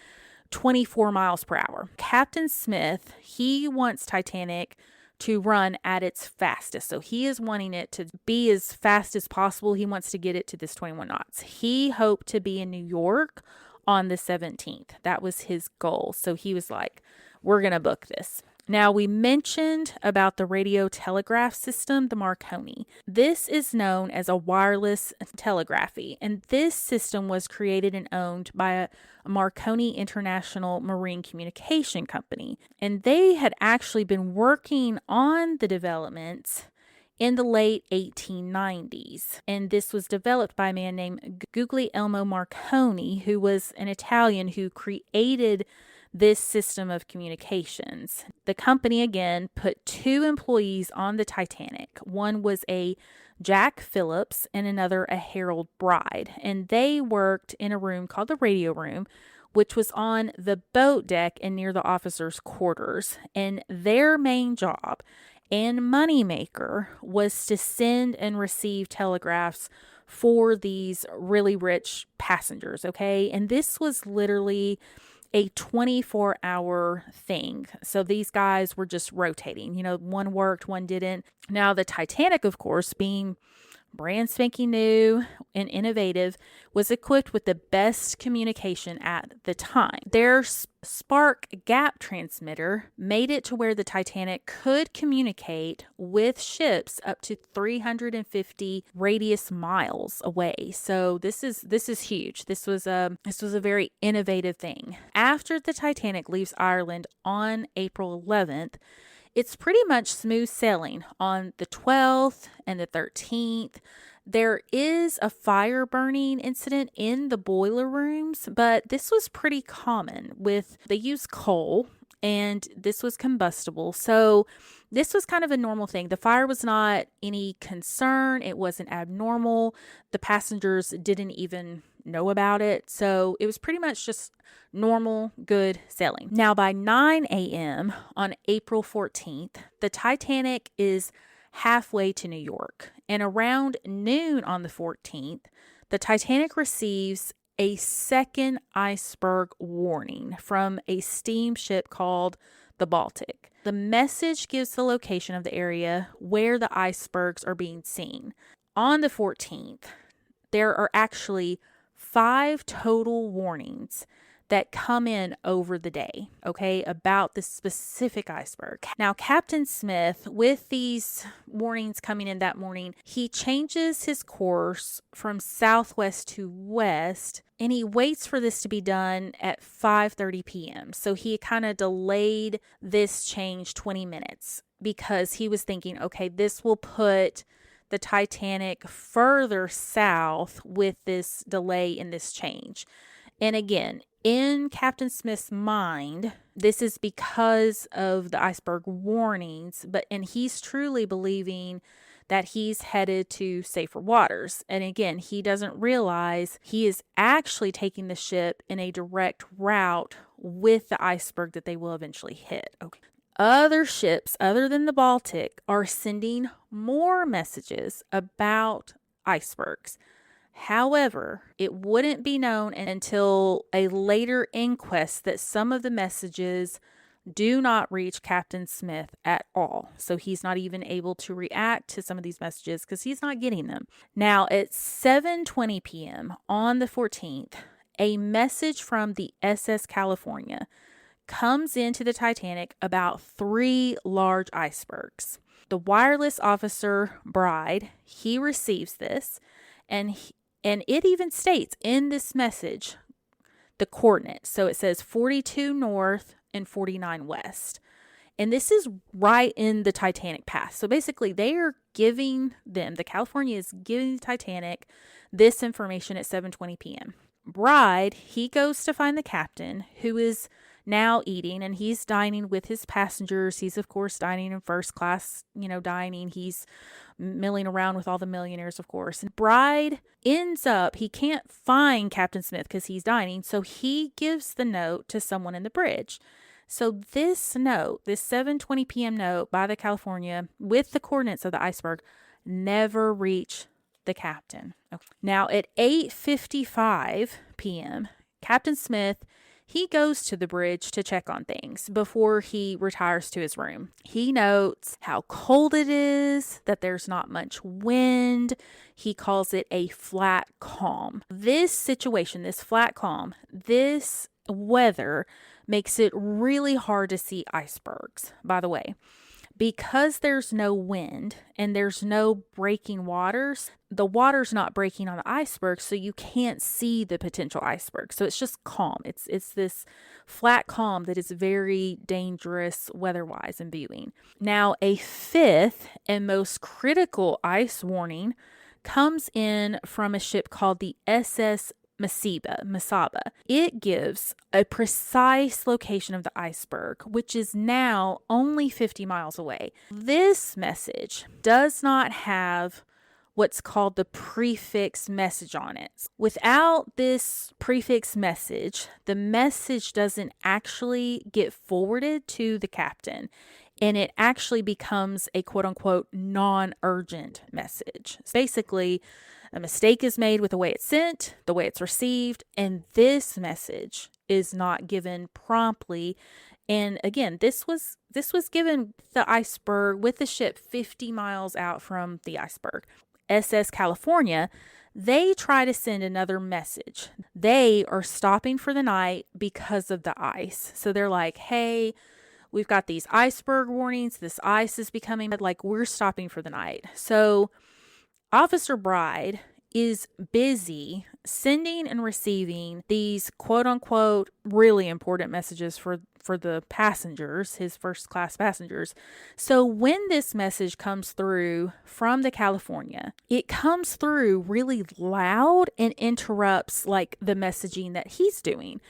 24 miles per hour. Captain Smith, he wants Titanic to run at its fastest. So he is wanting it to be as fast as possible. He wants to get it to this 21 knots. He hoped to be in New York on the 17th. That was his goal. So he was like, we're going to book this. Now, we mentioned about the radio telegraph system, the Marconi. This is known as a wireless telegraphy, and this system was created and owned by a Marconi International Marine Communication Company. And they had actually been working on the developments in the late 1890s. And this was developed by a man named Guglielmo Marconi, who was an Italian who created this system of communications. The company, again, put 2 employees on the Titanic. One was a Jack Phillips and another a Harold Bride. And they worked in a room called the radio room, which was on the boat deck and near the officers' quarters. And their main job and moneymaker was to send and receive telegraphs for these really rich passengers, okay? And this was literally a 24-hour thing. So these guys were just rotating. One worked, one didn't. Now, the Titanic, of course, being brand spanking new and innovative, was equipped with the best communication at the time. Their spark gap transmitter made it to where the Titanic could communicate with ships up to 350 radius miles away. So this is huge. This was a very innovative thing. After the Titanic leaves Ireland on April 11th, it's pretty much smooth sailing on the 12th and the 13th. There is a fire burning incident in the boiler rooms, but this was pretty common. They use coal, and this was combustible. So this was kind of a normal thing. The fire was not any concern. It wasn't abnormal. The passengers didn't even know about it. So it was pretty much just normal, good sailing. Now, by 9 a.m. on April 14th, the Titanic is halfway to New York. And around noon on the 14th, the Titanic receives a second iceberg warning from a steamship called the Baltic. The message gives the location of the area where the icebergs are being seen. On the 14th, there are actually 5 total warnings that come in over the day, okay, about this specific iceberg. Now, Captain Smith, with these warnings coming in that morning, he changes his course from southwest to west, and he waits for this to be done at 5:30 p.m. So he kind of delayed this change 20 minutes because he was thinking, okay, this will put the Titanic further south with this delay in this change. And again, in Captain Smith's mind, this is because of the iceberg warnings, and he's truly believing that he's headed to safer waters. And again, he doesn't realize he is actually taking the ship in a direct route with the iceberg that they will eventually hit. Okay. Other ships other than the Baltic are sending more messages about icebergs. However, it wouldn't be known until a later inquest that some of the messages do not reach Captain Smith at all. So he's not even able to react to some of these messages because he's not getting them. Now, at 7:20 p.m. on the 14th, a message from the SS California comes into the Titanic about 3 large icebergs. The wireless officer, Bride, he receives this, and it even states in this message the coordinates. So it says 42 north and 49 west. And this is right in the Titanic path. So basically they are giving them, the California is giving the Titanic this information at 7:20 p.m. Bride, he goes to find the captain, who is now eating, and he's dining with his passengers. He's of course dining in first class, dining. He's milling around with all the millionaires, of course. And Bride ends up, he can't find Captain Smith because he's dining. So he gives the note to someone in the bridge. So this note, this 7:20 p.m. note by the California with the coordinates of the iceberg never reach the captain. Okay. Now at 8:55 p.m., Captain Smith, he goes to the bridge to check on things before he retires to his room. He notes how cold it is, that there's not much wind. He calls it a flat calm. This situation, this flat calm, this weather makes it really hard to see icebergs, by the way. Because there's no wind and there's no breaking waters, the water's not breaking on the iceberg, so you can't see the potential iceberg. So it's just calm. It's this flat calm that is very dangerous weather-wise and viewing. Now, a 5th and most critical ice warning comes in from a ship called the SS Mesaba. It gives a precise location of the iceberg, which is now only 50 miles away. This message does not have what's called the prefix message on it. Without this prefix message, the message doesn't actually get forwarded to the captain, and it actually becomes a quote-unquote non-urgent message. So basically, a mistake is made with the way it's sent, the way it's received, and this message is not given promptly. And again, this was given the iceberg with the ship 50 miles out from the iceberg. SS California, they try to send another message. They are stopping for the night because of the ice. So they're like, hey, we've got these iceberg warnings. This ice is becoming like we're stopping for the night. So Officer Bride is busy sending and receiving these quote-unquote really important messages for the passengers, his first class passengers. So when this message comes through from the California, it comes through really loud and interrupts like the messaging that he's doing.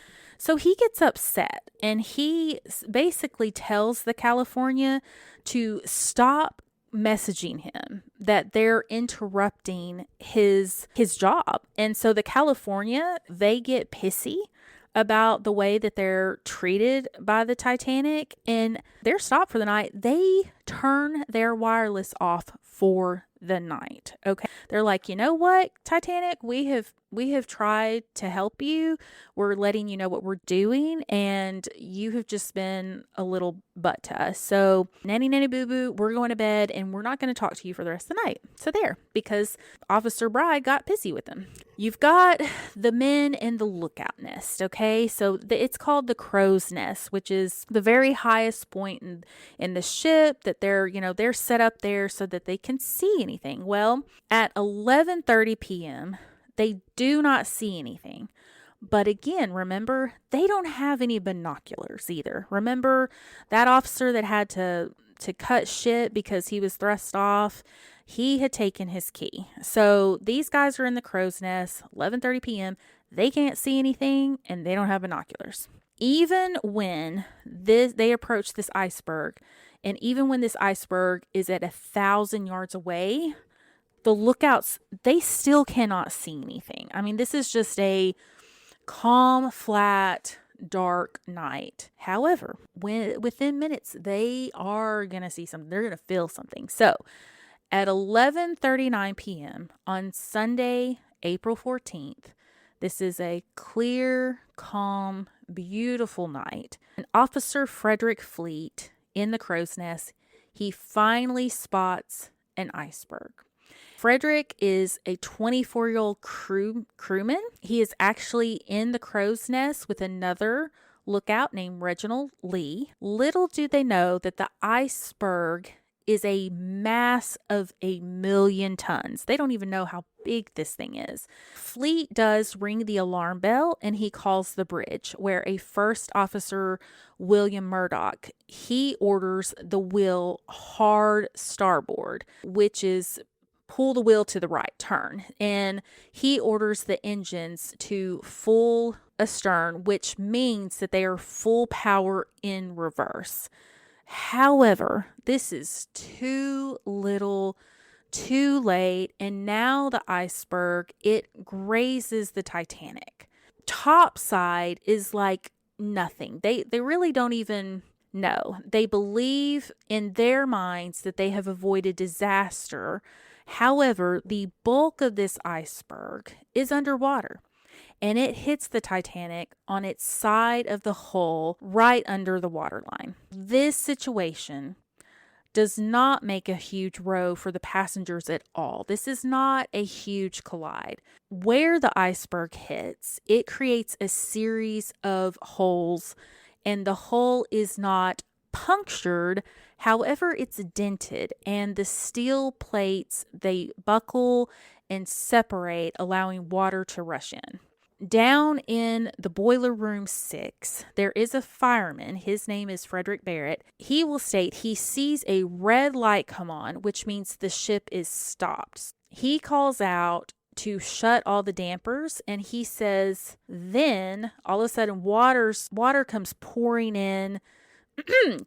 So he gets upset and he basically tells the California to stop messaging him, that they're interrupting his job. And so the California, they get pissy about the way that they're treated by the Titanic, and they're stopped for the night. They turn their wireless off for the night. Okay. They're like, you know what, Titanic, we have tried to help you. We're letting you know what we're doing, and you have just been a little butt to us. So nanny nanny boo boo, we're going to bed and we're not going to talk to you for the rest of the night. So there, because Officer Bride got pissy with them. You've got the men in the lookout nest. Okay. So it's called the crow's nest, which is the very highest point in the ship, that they're set up there so that they can see anything. Well, at 11:30 p.m., they do not see anything. But again, remember, they don't have any binoculars either. Remember that officer that had to cut shit because he was thrust off? He had taken his key. So these guys are in the crow's nest, 11:30 p.m. They can't see anything and they don't have binoculars. Even when they approach this iceberg, and even when this iceberg is at 1,000 yards away, the lookouts, they still cannot see anything. I mean, this is just a calm, flat, dark night. However, within minutes, they are going to see something. They're going to feel something. So at 11:39 p.m. on Sunday, April 14th, this is a clear, calm, beautiful night. And Officer Frederick Fleet in the crow's nest, he finally spots an iceberg. Frederick is a 24-year-old crewman. He is actually in the crow's nest with another lookout named Reginald Lee. Little do they know that the iceberg is a mass of 1,000,000 tons. They don't even know how big this thing is. Fleet does ring the alarm bell and he calls the bridge, where a first officer, William Murdoch, he orders the wheel hard starboard, which is pull the wheel to the right, turn. And he orders the engines to full astern, which means that they are full power in reverse. However, this is too little, too late, and now the iceberg, it grazes the Titanic. Topside is like nothing. They really don't even know. They believe in their minds that they have avoided disaster. However, the bulk of this iceberg is underwater, and it hits the Titanic on its side of the hull right under the waterline. This situation does not make a huge row for the passengers at all. This is not a huge collide. Where the iceberg hits, it creates a series of holes, and the hull is not punctured. However, it's dented, and the steel plates, they buckle and separate, allowing water to rush in. Down in the boiler room 6, there is a fireman. His name is Frederick Barrett. He will state he sees a red light come on, which means the ship is stopped. He calls out to shut all the dampers, and he says then all of a sudden water comes pouring in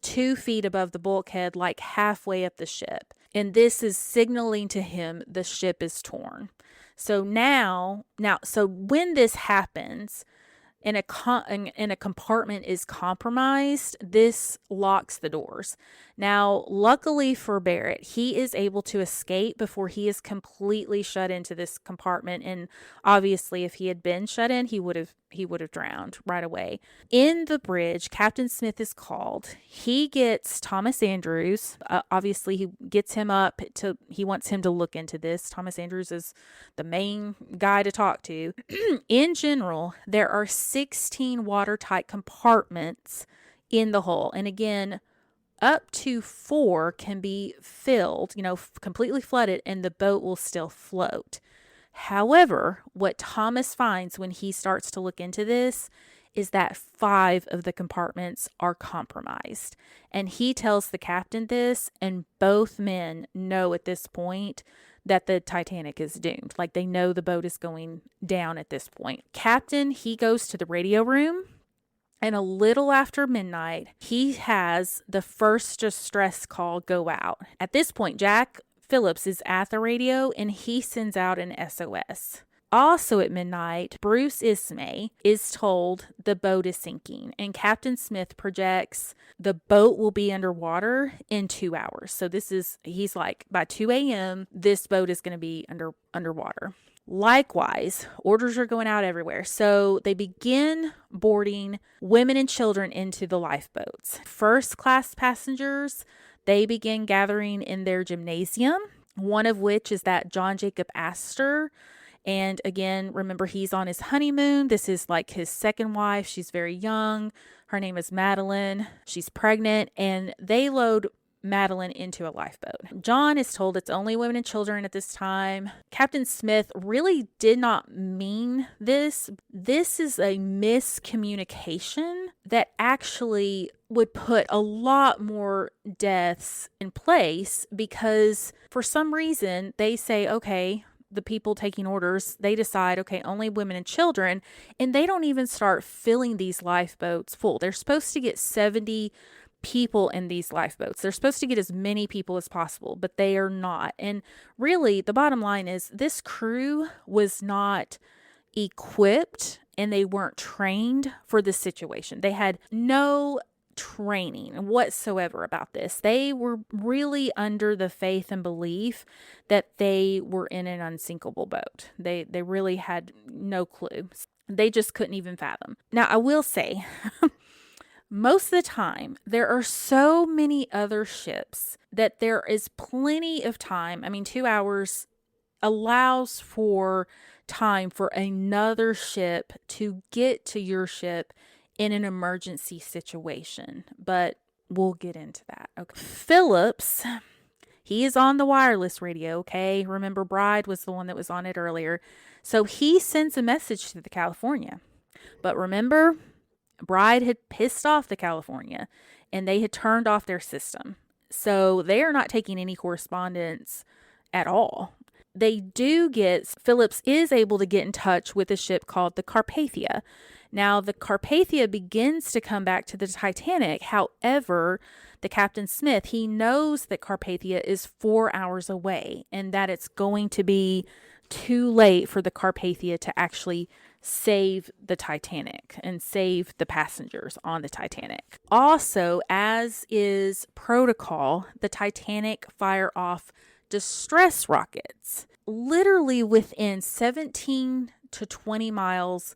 2 feet above the bulkhead, like halfway up the ship. And this is signaling to him the ship is torn. So so when this happens and a compartment is compromised, this locks the doors. Now, luckily for Barrett, he is able to escape before he is completely shut into this compartment. And obviously, if he had been shut in, he would have drowned right away. In the bridge, Captain Smith is called. He gets Thomas Andrews. Obviously, he gets him up he wants him to look into this. Thomas Andrews is the main guy to talk to. In general, there are 16 watertight compartments in the hull. And again, up to 4 can be filled, completely flooded, and the boat will still float. However, what Thomas finds when he starts to look into this is that 5 of the compartments are compromised. And he tells the captain this, and both men know at this point that the Titanic is doomed. Like, they know the boat is going down at this point. Captain, he goes to the radio room And a little after midnight, he has the first distress call go out. At this point, Jack Phillips is at the radio and he sends out an SOS. Also at midnight, Bruce Ismay is told the boat is sinking, and Captain Smith projects the boat will be underwater in 2 hours. So he's like, by 2 a.m., this boat is going to be underwater. Likewise, orders are going out everywhere. So they begin boarding women and children into the lifeboats. First class passengers, they begin gathering in their gymnasium, one of which is that John Jacob Astor. And again, remember, he's on his honeymoon. This is like his second wife. She's very young. Her name is Madeline. She's pregnant, and they load Madeline into a lifeboat. John is told it's only women and children at this time. Captain Smith really did not mean this. This is a miscommunication that actually would put a lot more deaths in place, because for some reason they say, okay, the people taking orders, they decide, okay, only women and children, and they don't even start filling these lifeboats full. They're supposed to get 70 people in these lifeboats. They're supposed to get as many people as possible, but they are not. And really, the bottom line is this crew was not equipped and they weren't trained for this situation. They had no training whatsoever about this. They were really under the faith and belief that they were in an unsinkable boat. They really had no clue. They just couldn't even fathom. Now, I will say, most of the time, there are so many other ships that there is plenty of time. I mean, 2 hours allows for time for another ship to get to your ship in an emergency situation, but we'll get into that. Okay. Phillips, he is on the wireless radio, okay? Remember, Bride was the one that was on it earlier. So he sends a message to the California. But remember, Bride had pissed off the California and they had turned off their system. So they are not taking any correspondence at all. Phillips is able to get in touch with a ship called the Carpathia. Now, the Carpathia begins to come back to the Titanic. However, the Captain Smith, he knows that Carpathia is 4 hours away and that it's going to be too late for the Carpathia to actually save the Titanic and save the passengers on the Titanic. Also, as is protocol, the Titanic fire off distress rockets literally within 17 to 20 miles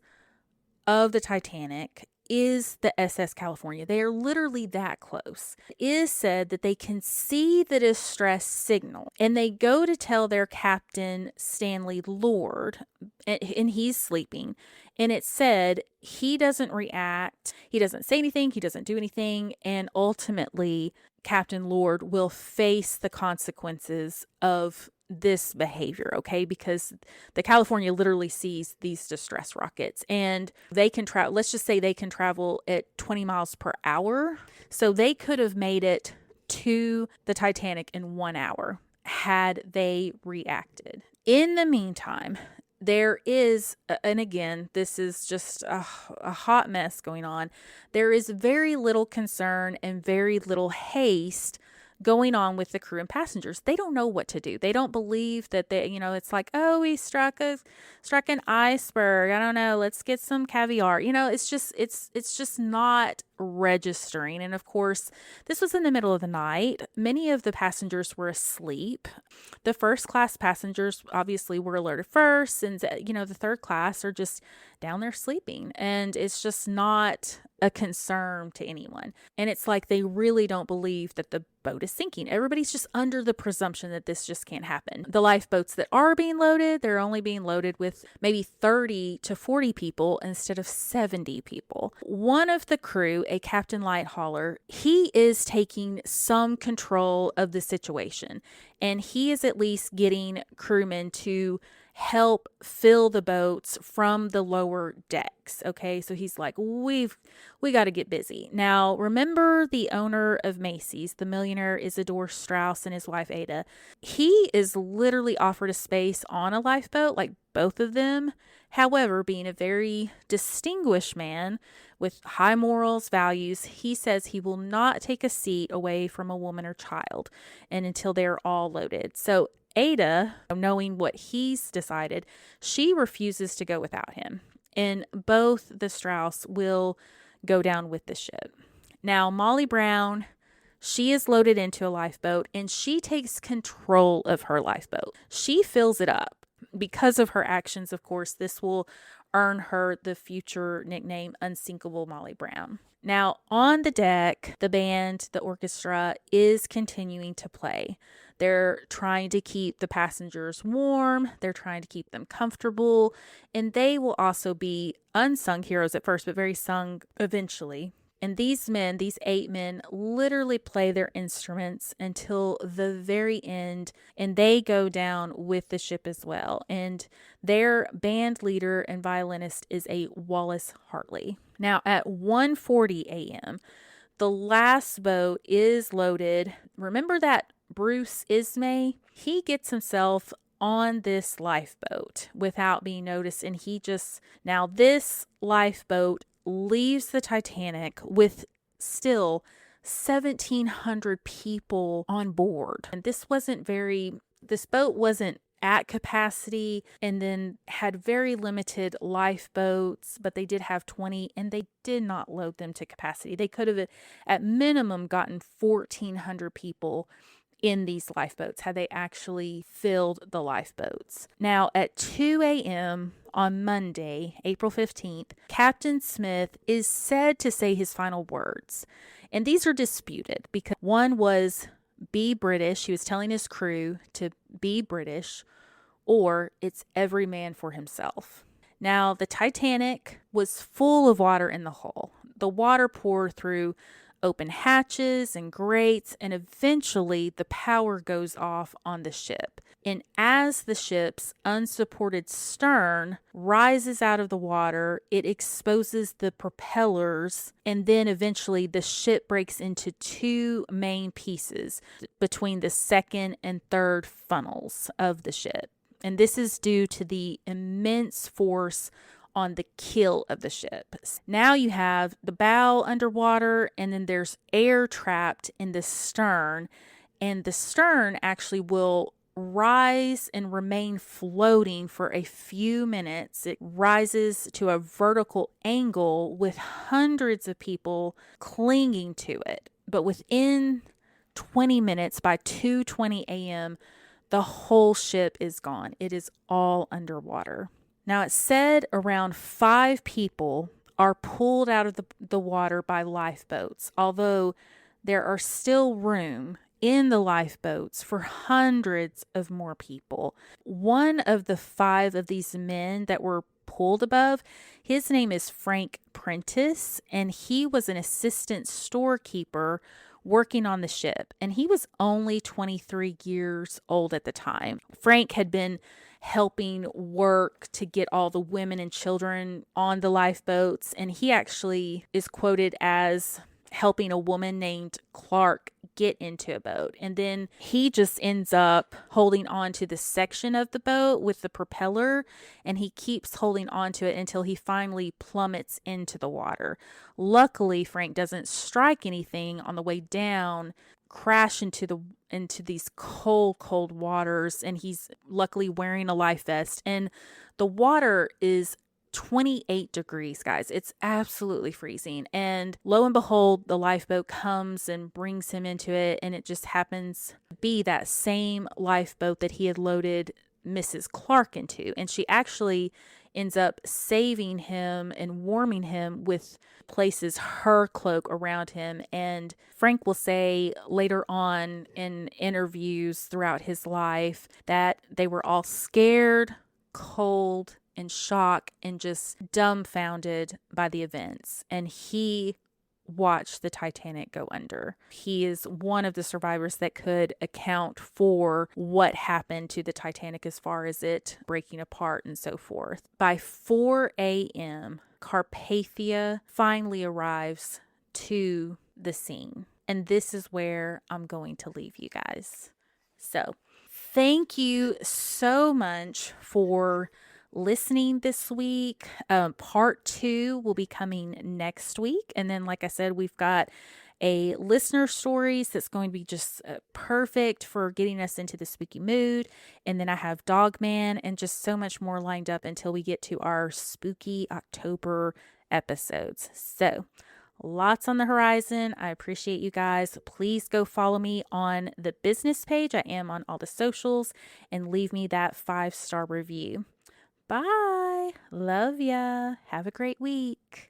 of the Titanic is the SS California. They are literally that close. It is said that they can see the distress signal and they go to tell their captain, Stanley Lord, and he's sleeping. And it said he doesn't react. He doesn't say anything. He doesn't do anything. And ultimately, Captain Lord will face the consequences of this behavior, okay? Because the California literally sees these distress rockets and they can travel, let's just say they can travel at 20 miles per hour. So they could have made it to the Titanic in 1 hour had they reacted. In the meantime, there is, and again, this is just a hot mess going on. There is very little concern and very little haste going on with the crew and passengers. They don't know what to do. They don't believe that it's like, oh, we struck an iceberg. I don't know. Let's get some caviar. It's just not registering. And of course, this was in the middle of the night. Many of the passengers were asleep. The first class passengers obviously were alerted first, and the third class are just down there sleeping, and it's just not a concern to anyone. And it's like they really don't believe that the boat is sinking. Everybody's just under the presumption that this just can't happen. The lifeboats that are being loaded, they're only being loaded with maybe 30 to 40 people instead of 70 people. One of the crew, a Captain Lighthauler, he is taking some control of the situation, and he is at least getting crewmen to help fill the boats from the lower decks. Okay, so he's like, we got to get busy. Now, remember the owner of Macy's, the millionaire Isidore Straus, and his wife Ada. He is literally offered a space on a lifeboat, like both of them. However, being a very distinguished man with high morals, values, he says he will not take a seat away from a woman or child and until they're all loaded. So Ada, knowing what he's decided, she refuses to go without him. And both the Strauss will go down with the ship. Now, Molly Brown, she is loaded into a lifeboat and she takes control of her lifeboat. She fills it up. Because of her actions, of course, this will earn her the future nickname Unsinkable Molly Brown. Now, on the deck, the band, the orchestra, is continuing to play. They're trying to keep the passengers warm. They're trying to keep them comfortable. And they will also be unsung heroes at first, but very sung eventually. And these men, these 8 men, literally play their instruments until the very end, and they go down with the ship as well. And their band leader and violinist is a Wallace Hartley. Now, at 1:40 a.m., the last boat is loaded. Remember that Bruce Ismay? He gets himself on this lifeboat without being noticed, and now this lifeboat leaves the Titanic with still 1,700 people on board. And this boat wasn't at capacity, and then had very limited lifeboats, but they did have 20, and they did not load them to capacity. They could have at minimum gotten 1,400 people in these lifeboats had they actually filled the lifeboats. Now, at 2 a.m. on Monday, April 15th, Captain Smith is said to say his final words. And these are disputed because one was be British. He was telling his crew to be British, or it's every man for himself. Now, the Titanic was full of water in the hull. The water poured through open hatches and grates, and eventually the power goes off on the ship. And as the ship's unsupported stern rises out of the water, it exposes the propellers, and then eventually the ship breaks into 2 main pieces between the second and third funnels of the ship. And this is due to the immense force on the keel of the ship. Now you have the bow underwater, and then there's air trapped in the stern, and the stern actually will rise and remain floating for a few minutes. It rises to a vertical angle with hundreds of people clinging to it. But within 20 minutes, by 2:20 a.m., the whole ship is gone. It is all underwater. Now, it's said around 5 people are pulled out of the water by lifeboats, although there are still room in the lifeboats for hundreds of more people. One of the 5 of these men that were pulled above, his name is Frank Prentice, and he was an assistant storekeeper working on the ship, and he was only 23 years old at the time. Frank had been helping work to get all the women and children on the lifeboats, and he actually is quoted as helping a woman named Clark get into a boat. And then he just ends up holding on to the section of the boat with the propeller, and he keeps holding on to it until he finally plummets into the water. Luckily, Frank doesn't strike anything on the way down, crash into these cold waters, and he's luckily wearing a life vest. And the water is 28 degrees, guys. It's absolutely freezing. And lo and behold, the lifeboat comes and brings him into it, and it just happens to be that same lifeboat that he had loaded Mrs. Clark into. And she actually ends up saving him and warming him with places her cloak around him. And Frank will say later on in interviews throughout his life that they were all scared, cold, in shock, and just dumbfounded by the events. And he watch the Titanic go under. He is one of the survivors that could account for what happened to the Titanic as far as it breaking apart and so forth. By 4 a.m., Carpathia finally arrives to the scene. And this is where I'm going to leave you guys. So, thank you so much for listening this week. Part 2 will be coming next week. And then, like I said, we've got a listener stories that's going to be just perfect for getting us into the spooky mood. And then I have Dogman and just so much more lined up until we get to our spooky October episodes. So, lots on the horizon. I appreciate you guys. Please go follow me on the business page. I am on all the socials, and leave me that 5-star review. Bye. Love ya. Have a great week.